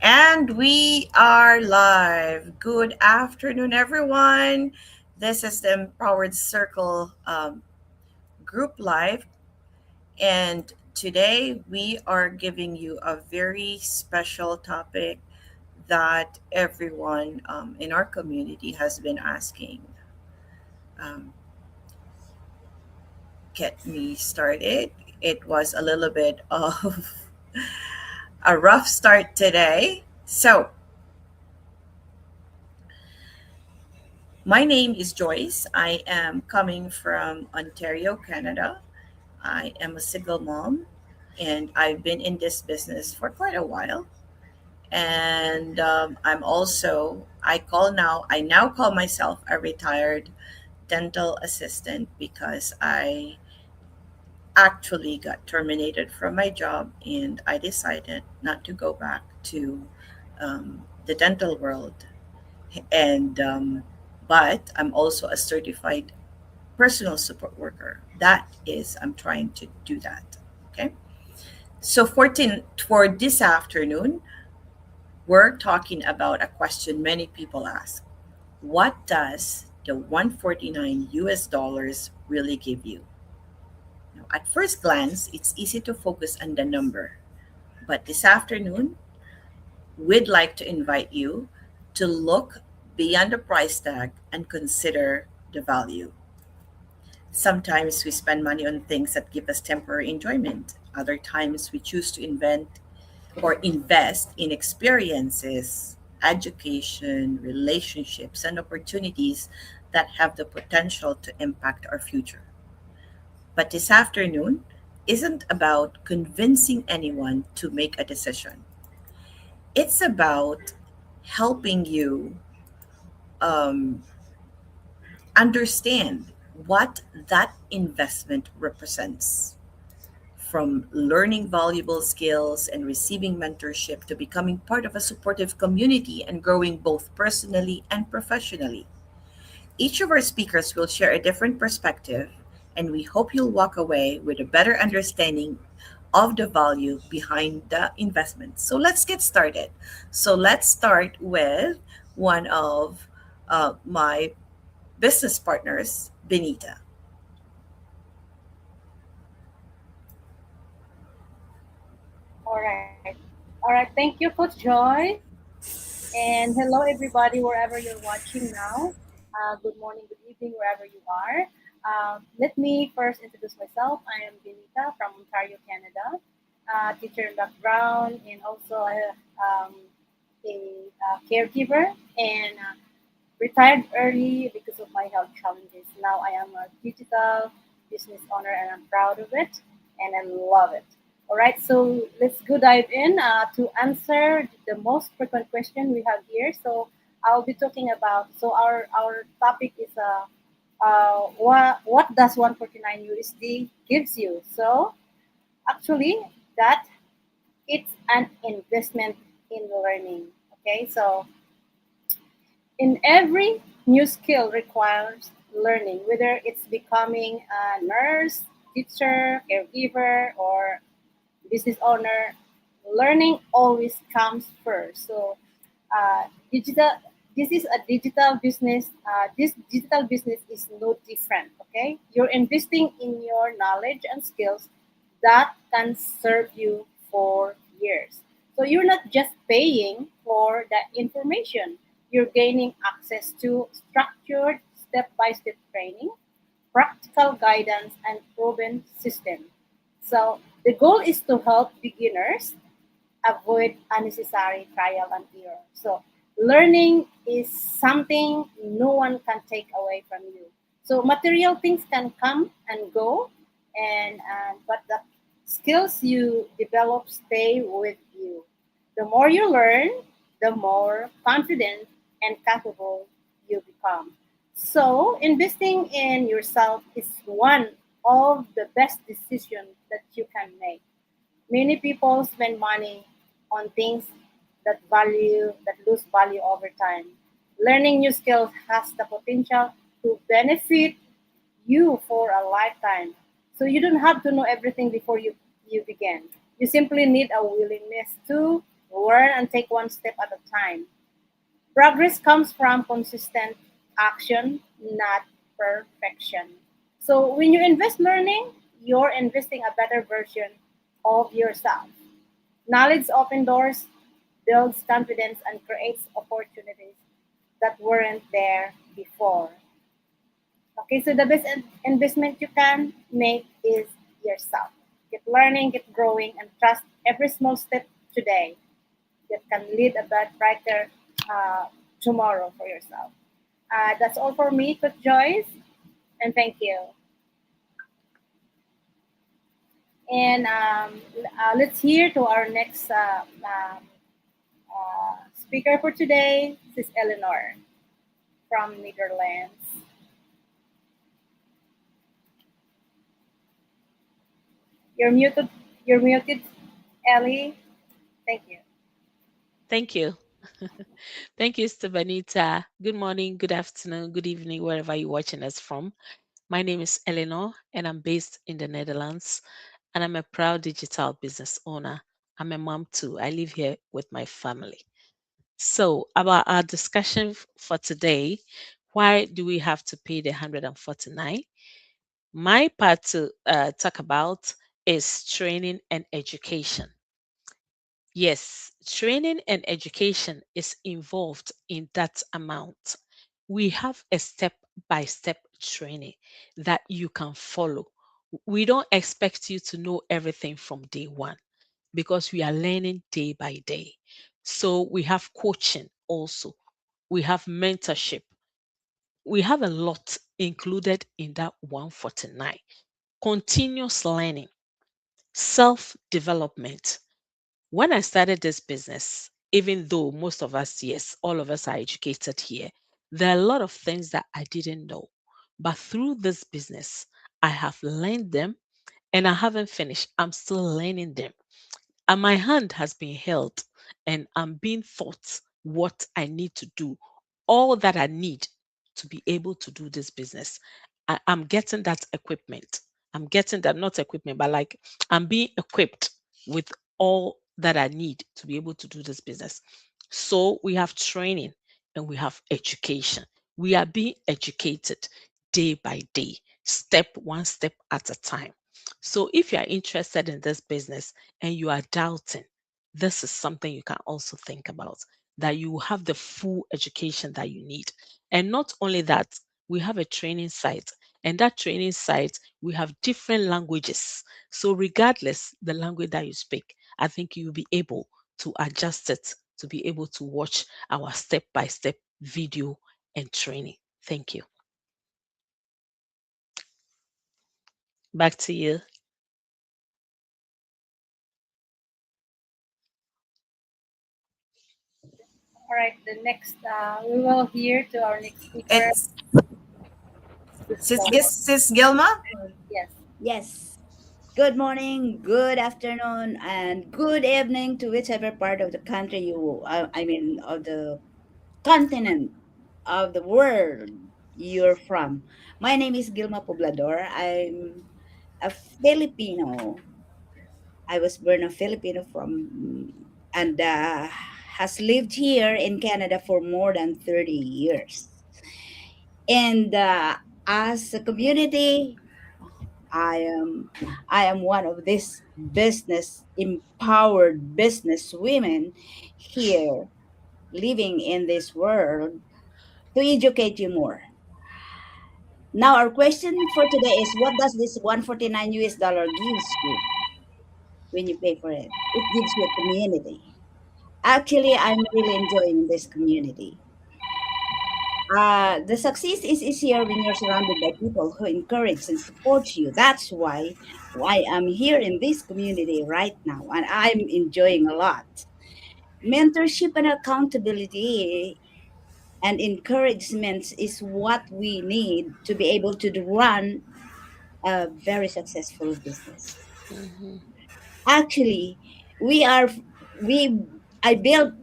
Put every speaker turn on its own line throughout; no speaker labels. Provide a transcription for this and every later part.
And we are live. Good afternoon, everyone. This is the Empowered Circle group live. And today we are giving you a very special topic that everyone in our community has been asking. Um, get me started. It was a little bit of a rough start today. So, my name is Joyce. I am coming from Ontario, Canada. I am a single mom and I've been in this business for quite a while. And I now call myself a retired dental assistant because I actually got terminated from my job and I decided not to go back to the dental world. And but I'm also a certified personal support worker. That is, I'm trying to do that. Okay. So for this afternoon, we're talking about a question many people ask. What does the 149 US dollars really give you? Now, at first glance, it's easy to focus on the number. But this afternoon, we'd like to invite you to look beyond the price tag and consider the value. Sometimes we spend money on things that give us temporary enjoyment. Other times we choose to invest in experiences, education, relationships, and opportunities that have the potential to impact our future. But this afternoon isn't about convincing anyone to make a decision. It's about helping you um, understand what that investment represents. From learning valuable skills and receiving mentorship to becoming part of a supportive community and growing both personally and professionally. Each of our speakers will share a different perspective, and we hope you'll walk away with a better understanding of the value behind the investment. So let's get started. So let's start with one of my business partners, Benita.
All right. All right. Thank you, Coach Joy. And hello, everybody, wherever you're watching now. Good morning, good evening, wherever you are. Let me first introduce myself. I am Benita from Ontario, Canada, teacher in background, and also a caregiver, and retired early because of my health challenges. Now I am a digital business owner and I'm proud of it and I love it. All right, so let's go dive in to answer the most frequent question we have here. So I'll be talking about, so our topic is what does 149 USD gives you? So actually that it's an investment in learning. Okay, so in every new skill requires learning, whether it's becoming a nurse, teacher, caregiver, or business owner. Learning always comes first. So, digital. This is a digital business. This digital business is no different. Okay, you're investing in your knowledge and skills that can serve you for years. So you're not just paying for the information, you're gaining access to structured step by step training, practical guidance, and proven system. So the goal is to help beginners avoid unnecessary trial and error. So learning is something no one can take away from you. So material things can come and go, and but the skills you develop stay with you. The more you learn, the more confident and capable you become. So investing in yourself is one of the best decisions that you can make. Many people spend money on things that lose value over time. Learning new skills has the potential to benefit you for a lifetime. So you don't have to know everything before you begin. You simply need a willingness to Learn and take one step at a time. Progress comes from consistent action, not perfection. So when you invest learning, you're investing a better version of yourself. Knowledge opens doors, builds confidence, and creates opportunities that weren't there before. Okay, so the best investment you can make is yourself. Keep learning, keep growing, and trust every small step today that can lead a bit brighter uh, tomorrow for yourself. That's all for me, Coach Joyce, and thank you. And let's hear to our next speaker for today. This is Eleanor from Netherlands. You're muted. You're muted, Ellie. Thank you.
Thank you. Thank you, Stefanita. Good morning, good afternoon, good evening, wherever you're watching us from. My name is Eleanor, and I'm based in the Netherlands, and I'm a proud digital business owner. I'm a mom too. I live here with my family. So, about our discussion for today, why do we have to pay the 149? My part to talk about is training and education. Yes, training and education is involved in that amount. We have a step by step training that you can follow. We don't expect you to know everything from day one because we are learning day by day. So we have coaching also, we have mentorship, we have a lot included in that 149. Continuous learning, self development. When I started this business, even though most of us, yes, all of us are educated here, there are a lot of things that I didn't know. But through this business, I have learned them and I haven't finished. I'm still learning them. And my hand has been held and I'm being taught what I need to do, all that I need to be able to do this business. I'm getting that equipment. I'm getting that, not equipment, but like I'm being equipped with all that I need to be able to do this business. So we have training and we have education. We are being educated day by day, one step at a time. So if you are interested in this business and you are doubting, this is something you can also think about, that you will have the full education that you need. And not only that, we have a training site, and that training site, we have different languages. So, regardless the language that you speak, I think you will be able to adjust it to be able to watch our step by step video and training. Thank you. Back to you.
All right, the next we will hear to our next speaker.
It's
This Gilmore.
Sis Gilma.
Yes.
Yes. Good morning, good afternoon, and good evening to whichever part of the country of the continent of the world you're from. My name is Gilma Poblador. I'm a Filipino. I was born a Filipino and has lived here in Canada for more than 30 years. And as a community, I am I am one of these business empowered business women here living in this world to educate you more. Now our question for today is, what does this 149 US dollar gives you when you pay for it? It gives you a community. Actually, I'm really enjoying this community. The success is easier when you're surrounded by people who encourage and support you. That's why I'm here in this community right now, and I'm enjoying a lot. Mentorship and accountability and encouragement is what we need to be able to run a very successful business.
Mhm.
Actually, we are we I built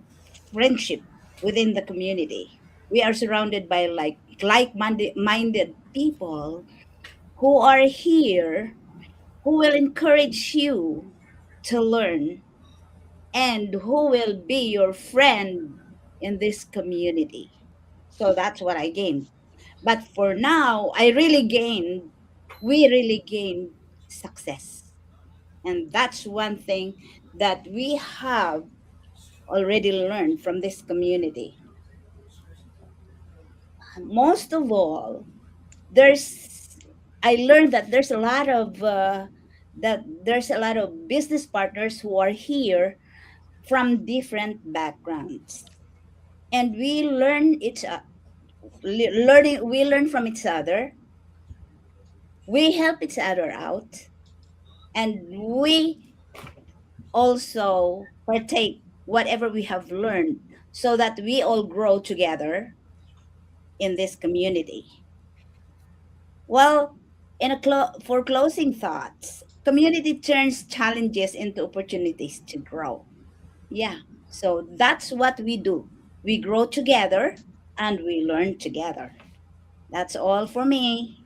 friendship within the community. We are surrounded by like-minded people who are here, who will encourage you to learn and who will be your friend in this community. So that's what I gained. But for now, we really gained success. And that's one thing that we have already learned from this community. Most of all, there's I learned that there's a lot of business partners who are here from different backgrounds, and we learn from each other, we help each other out, and we also partake whatever we have learned so that we all grow together in this community. Well, for closing thoughts, community turns challenges into opportunities to grow. Yeah, so that's what we do. We grow together and we learn together. That's all for me.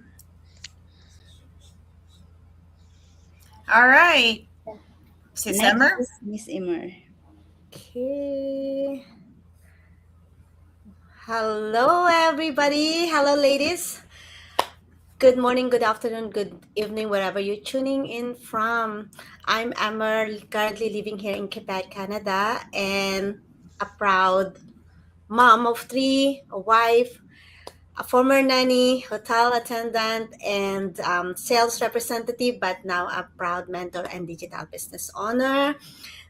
All right, Sis
Next
Emmer.
is Miss Immer.
Okay. Hello, everybody. Hello, ladies. Good morning, good afternoon, good evening, wherever you're tuning in from. I'm Amber, currently living here in Quebec, Canada, and a proud mom of three, a wife, a former nanny, hotel attendant, and sales representative, but now a proud mentor and digital business owner.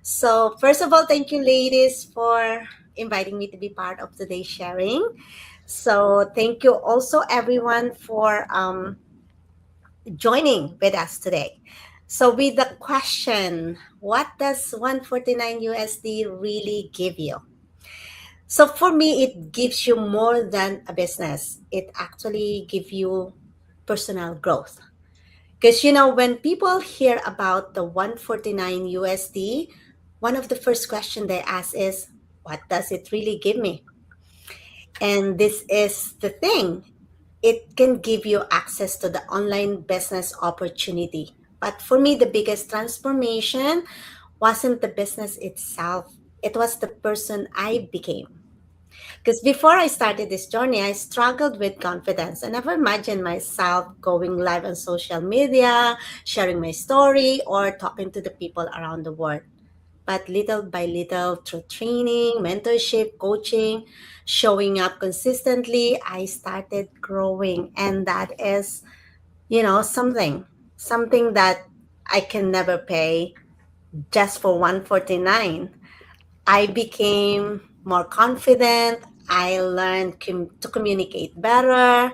So, first of all, thank you, ladies, for inviting me to be part of today's sharing. So, thank you also, everyone, for joining with us today. So, with the question, what does 149 USD really give you? So, for me, it gives you more than a business. It actually gives you personal growth. Because when people hear about the 149 USD, one of the first question they ask is, what does it really give me? And this is the thing. It can give you access to the online business opportunity. But for me, the biggest transformation wasn't the business itself. It was the person I became. Because before I started this journey, I struggled with confidence. I never imagined myself going live on social media, sharing my story, or talking to the people around the world. But little by little, through training, mentorship, coaching, showing up consistently, I started growing. And that is, something that I can never pay just for 149. I became more confident. I learned to communicate better.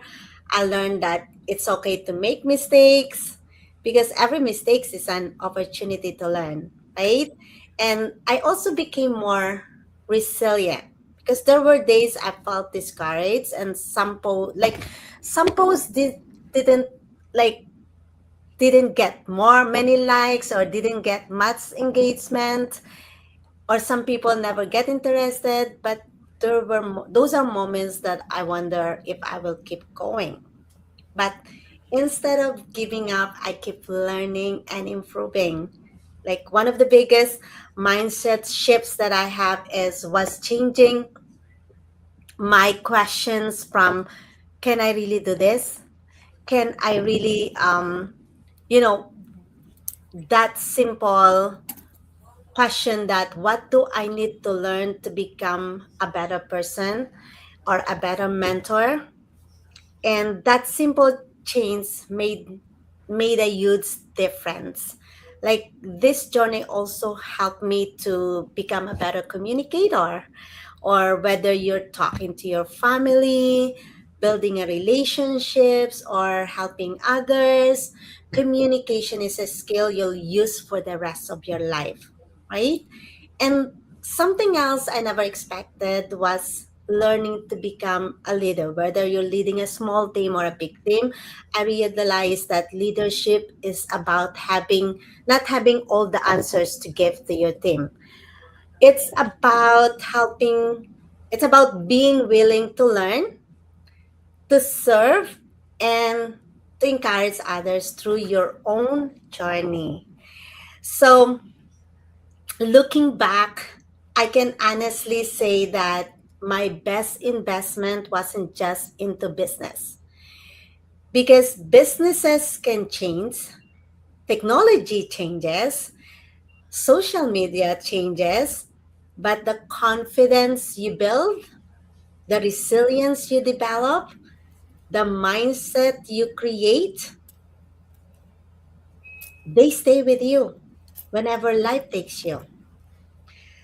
I learned that it's okay to make mistakes because every mistake is an opportunity to learn, right? And I also became more resilient because there were days I felt discouraged and some posts didn't like didn't get more many likes or didn't get much engagement, or some people never get interested, but those are moments that I wonder if I will keep going. But instead of giving up, I keep learning and improving. Like one of the biggest mindset shifts that I have is was changing my questions from, can I really do this, can I really you know that simple question, that what do I need to learn to become a better person or a better mentor? And that simple change made a huge difference. Like this journey also helped me to become a better communicator, or whether you're talking to your family, building a relationships, or helping others, communication is a skill you'll use for the rest of your life, right? And something else I never expected was learning to become a leader, whether you're leading a small team or a big team. I realized that leadership is about not having all the answers to give to your team. It's about it's about being willing to learn, to serve, and to encourage others through your own journey. So Looking back, I can honestly say that my best investment wasn't just into business because businesses can change, technology changes, social media changes, but the confidence you build, the resilience you develop, the mindset you create, they stay with you whenever life takes you.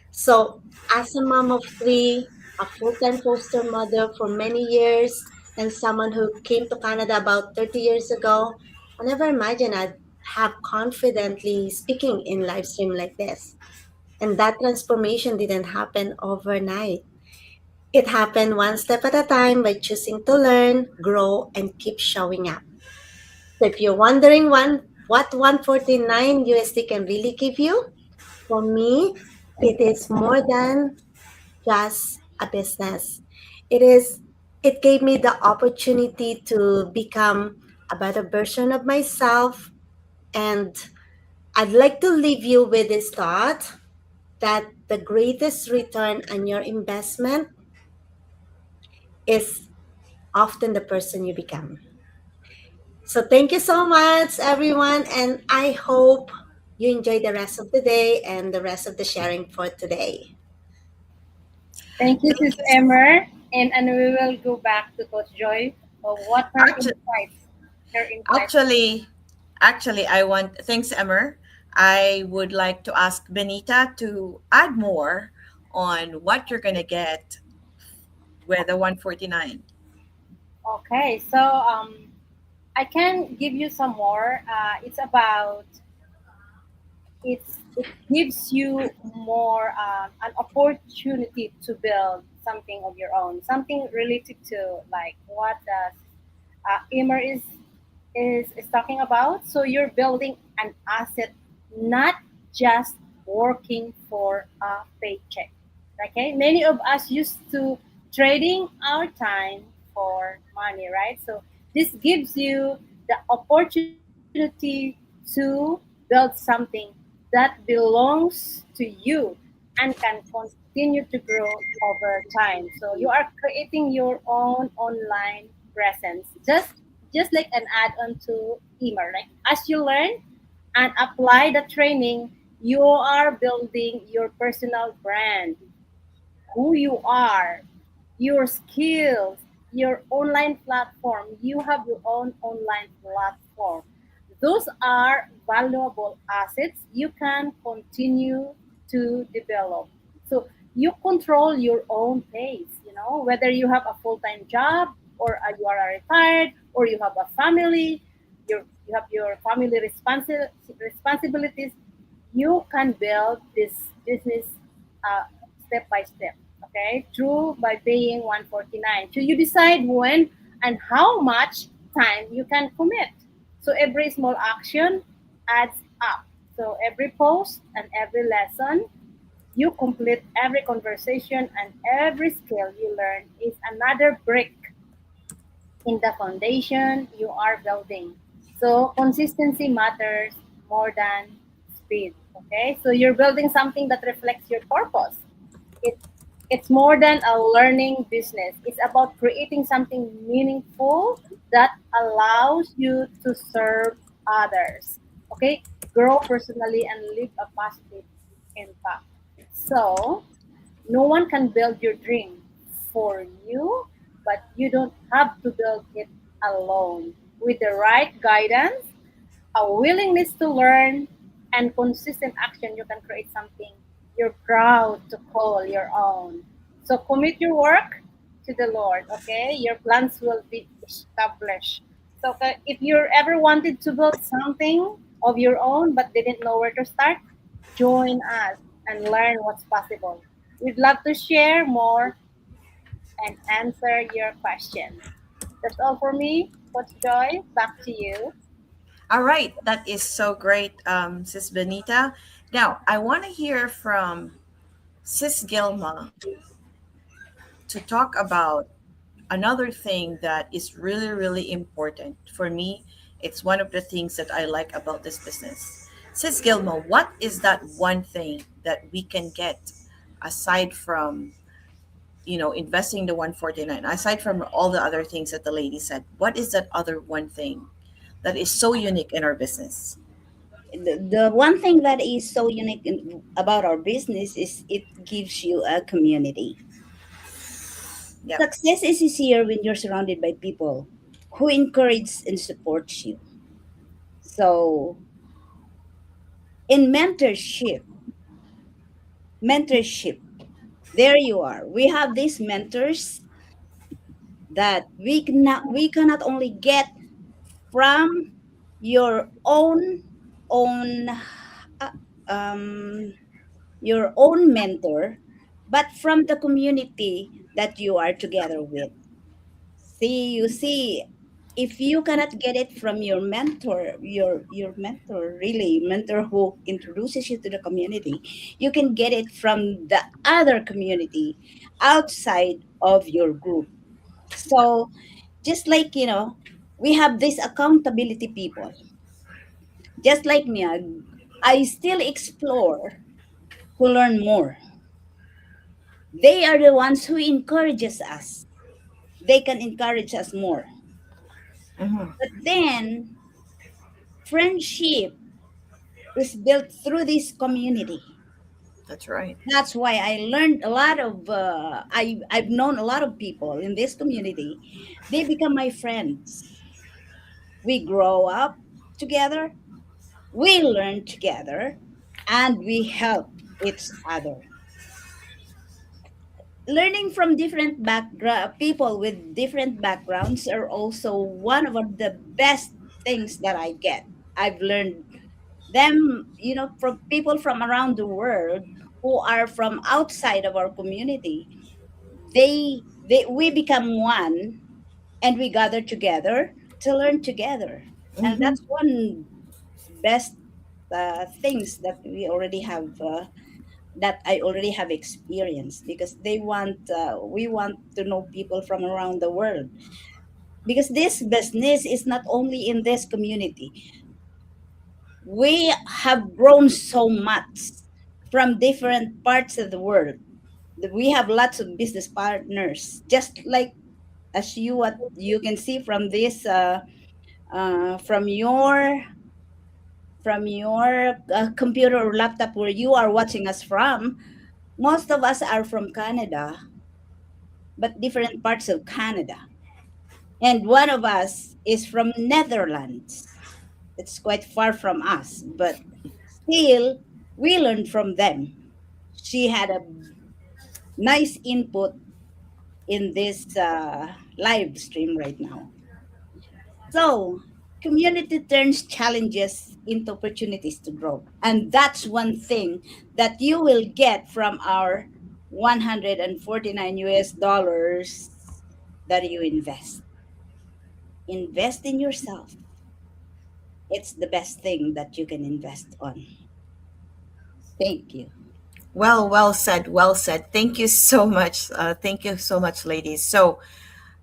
So, as a mom of three, a full time foster mother for many years, and someone who came to Canada about 30 years ago, I never imagined I'd have confidently speaking in live stream like this. And that transformation didn't happen overnight. It happened one step at a time by choosing to learn, grow, and keep showing up. So if you're wondering what 149 USD can really give you, for me, it is more than just a business. It is it gave me the opportunity to become a better version of myself, and I'd like to leave you with this thought that the greatest return on your investment is often the person you become. So thank you so much everyone, and I hope you enjoy the rest of the day and the rest of the sharing for today.
Thank you,
Thank
Sis
you.
Emmer. And we will go back to Coach Joy. What
Actually,
her insights.
actually, actually, I want, thanks, Emmer. I would like to ask Benita to add more on what you're going to get with the 149.
Okay, so I can give you some more. It's about it gives you more an opportunity to build something of your own, something related to like what Emer is talking about. So you're building an asset, not just working for a paycheck. Okay, many of us used to trading our time for money, right? So this gives you the opportunity to build something that belongs to you and can continue to grow over time. So you are creating your own online presence, just like an add-on to Emer. Like as you learn and apply the training, you are building your personal brand, who you are, your skills, your online platform. You have your own online platform. Those are valuable assets you can continue to develop. So you control your own pace, whether you have a full-time job or you are retired or you have a family, you have your family responsibilities, you can build this business uh, step by step, okay, through by paying 149. So you decide when and how much time you can commit. So every small action adds up. So every post and every lesson you complete, every conversation and every skill you learn is another brick in the foundation you are building. So consistency matters more than speed. Okay, so you're building something that reflects your purpose. It it's more than a learning business. It's about creating something meaningful that allows you to serve others. Okay, grow personally and leave a positive impact. So no one can build your dream for you, but you don't have to build it alone. With the right guidance, a willingness to learn, and consistent action, you can create something you're proud to call your own. So commit your work to the Lord, okay? Your plans will be established. So if you ever wanted to build something of your own but didn't know where to start, join us and learn what's possible. We'd love to share more and answer your questions. That's all for me. Coach Joy, back to you.
All right, that is so great, Sis Benita. Now, I want to hear from Sis Gilma to talk about another thing that is really, really important for me. It's one of the things that I like about this business. Sis Gilma, what is that one thing that we can get aside from, investing the 149, aside from all the other things that the lady said? What is that other one thing that is so unique in our business?
The one thing that is so unique about our business is it gives you a community.
Yep.
Success is easier when you're surrounded by people who encourage and support you. So in mentorship, there you are. We have these mentors that we cannot only get from your own uh, um your own mentor, but from the community that you are together with. You see, if you cannot get it from your mentor, really mentor who introduces you to the community, you can get it from the other community outside of your group. So just like, we have these accountability people, just like me. I still explore to learn more. They are the ones who encourages us. They can encourage us more.
Hmm.
But then friendship is built through this community.
That's right.
That's why I learned a lot of I've known a lot of people in this community. They become my friends. We grow up together, we learn together, and we help each other. Learning from different background people with different backgrounds are also one of the best things that I get. I've learned them, from people from around the world who are from outside of our community. They we become one, and we gather together to learn together. And
Hmm.
that's one best things that I already have experienced, because we want to know people from around the world, because this business is not only in this community. We have grown so much from different parts of the world. We have lots of business partners, just like as what you can see from this uh, from your computer or laptop where you are watching us from. Most of us are from Canada, but different parts of Canada. And one of us is from Netherlands. It's quite far from us, but still we learned from them. She had a nice input in this live stream right now. So, community turns challenges into opportunities to grow. And that's one thing that you will get from our 149 US dollars that you invest. Invest in yourself. It's the best thing that you can invest on. Thank you.
Well, well said. Well said. Thank you so much. Thank you so much, ladies. So,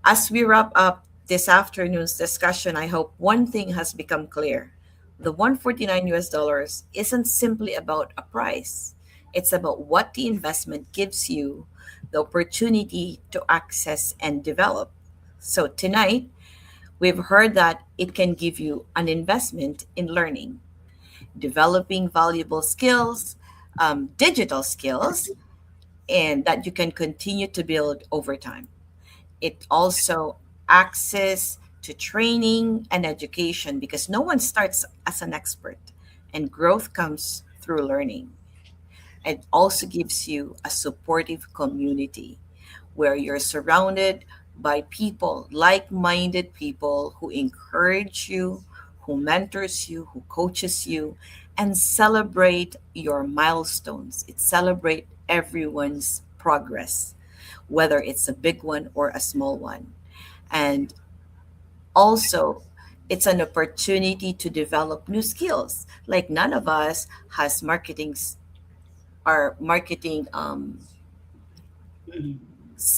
as we wrap up this afternoon's discussion, I hope one thing has become clear. The 149 US dollars isn't simply about a price, it's about what the investment gives you the opportunity to access and develop. So, tonight, we've heard that it can give you an investment in learning, developing valuable skills, digital skills, and that you can continue to build over time. It also access to training and education, because no one starts as an expert, and growth comes through learning. It also gives you a supportive community where you're surrounded by people, like-minded people who encourage you, who mentors you, who coaches you, and celebrate your milestones. It celebrate everyone's progress, whether it's a big one or a small one. And also, it's an opportunity to develop new skills. Like none of us has marketing
Mhm.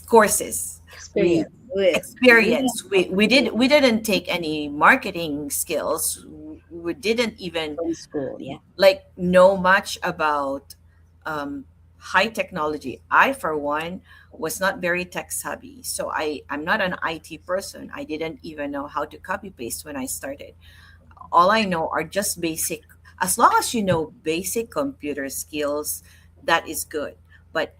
courses, we
Experience. We
experience. We didn't take any marketing skills. We didn't even
from school, yeah.
like know much about um, high technology. I, for one, was not very tech savvy. So I'm not an IT person. I didn't even know how to copy paste when I started. All I know are just basic, as long as you know basic computer skills, that is good. But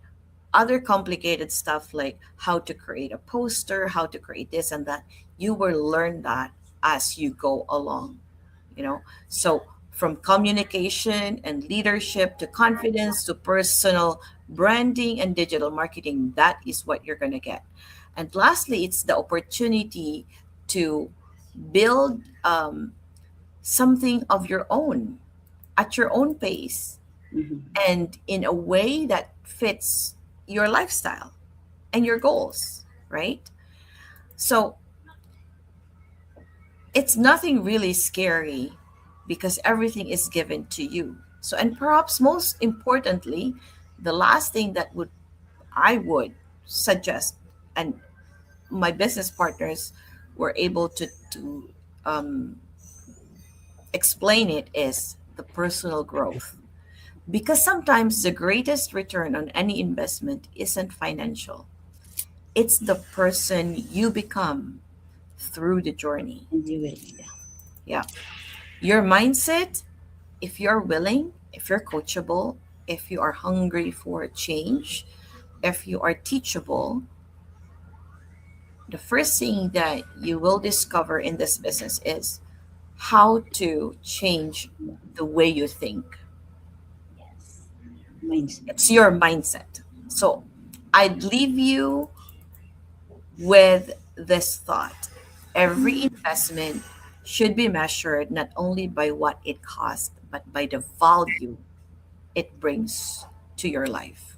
other complicated stuff like how to create a poster, how to create this and that, you will learn that as you go along, you know. So from communication and leadership to confidence to personal branding and digital marketing, that is what you're going to get. And lastly, it's the opportunity to build something of your own at your own pace
Mm-hmm.
and in a way that fits your lifestyle and your goals, right? So it's nothing really scary because everything is given to you. So, and perhaps most importantly, the last thing that would I would suggest, and my business partners were able to um, explain it, is the personal growth. Because sometimes the greatest return on any investment isn't financial, it's the person you become through the journey.
And you will, yeah.
Yeah. Your mindset, if you're willing, if you're coachable, if you are hungry for change, if you are teachable, the first thing that you will discover in this business is how to change the way you think.
Yes. Mindset.
It's your mindset. So I'd leave you with this thought: every investment should be measured not only by what it costs, but by the value it brings to your life.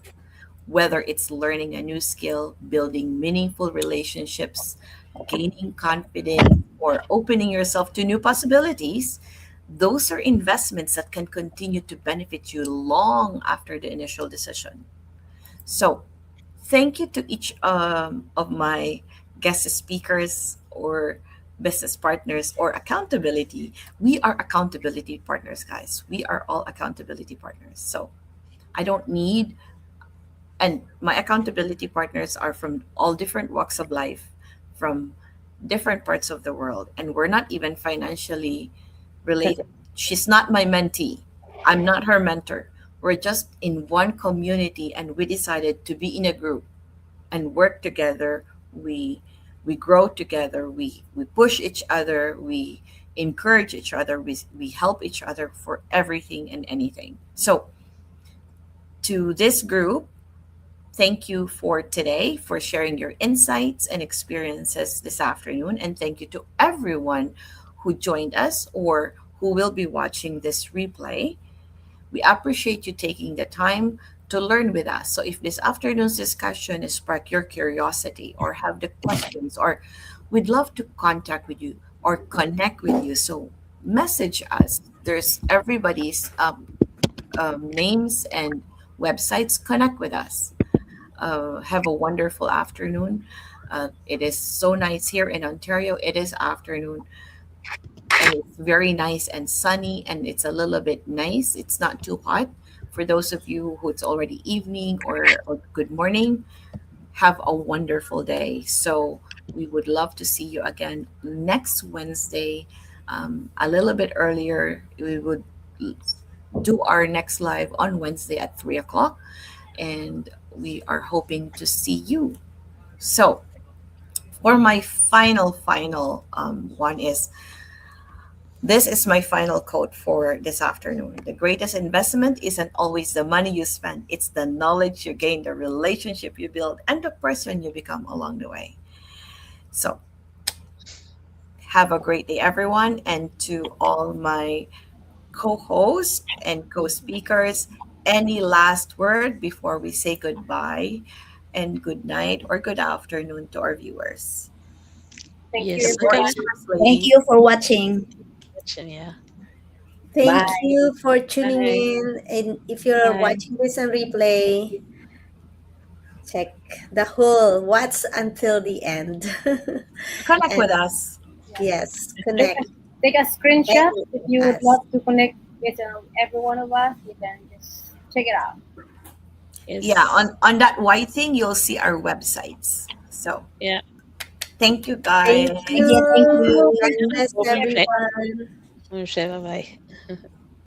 Whether it's learning a new skill, building meaningful relationships, gaining confidence, or opening yourself to new possibilities, those are investments that can continue to benefit you long after the initial decision. So, thank you to each of my guest speakers or business partners or accountability. We are accountability partners, guys. We are all accountability partners. So, I don't need, and my accountability partners are from all different walks of life, from different parts of the world, and we're not even financially related. She's not my mentee, I'm not her mentor. We're just in one community and we decided to be in a group and work together. We grow together, we push each other, we encourage each other, we help each other for everything and anything. So to this group, thank you for today, for sharing your insights and experiences this afternoon. And thank you to everyone who joined us or who will be watching this replay. We appreciate you taking the time to learn with us. So if this afternoon's discussion has sparked your curiosity or have the questions, or we'd love to contact with you or connect with you. So message us. There's everybody's names and websites. Connect with us. Have a wonderful afternoon. It is so nice here in Ontario. It is afternoon and it's very nice and sunny and it's a little bit nice. It's not too hot. For those of you who it's already evening or good morning, have a wonderful day. So we would love to see you again next Wednesday, a little bit earlier. We would do our next live on Wednesday at 3 o'clock, and we are hoping to see you. So, for my final one is this is my final quote for this afternoon. The greatest investment isn't always the money you spend, it's the knowledge you gain, the relationship you build, and the person you become along the way. So, have a great day, everyone. And to all my co hosts and co speakers, any last word before we say goodbye and good night or good afternoon to our viewers?
Thank
Yes.
you,
The
So
floor
can I?
is
everyone.
yours,
Thank
ladies.
you for watching.
Yeah.
Thank
Bye.
you for tuning
Bye.
in. And if you're
Bye.
watching this on replay, check the whole watch until the end.
Connect with
And
us.
Yeah.
yes,
Take
connect
a, take a screenshot
any
if
of
you would
us.
love to connect with every one of us. You can just check it out.
Yeah,
Yes.
on that white thing, you'll see our websites. So
Yeah.
thank you
Thank
guys.
Thank you. Thank
you. God
you.
bless
Home share.
everyone.
Home share. Bye bye.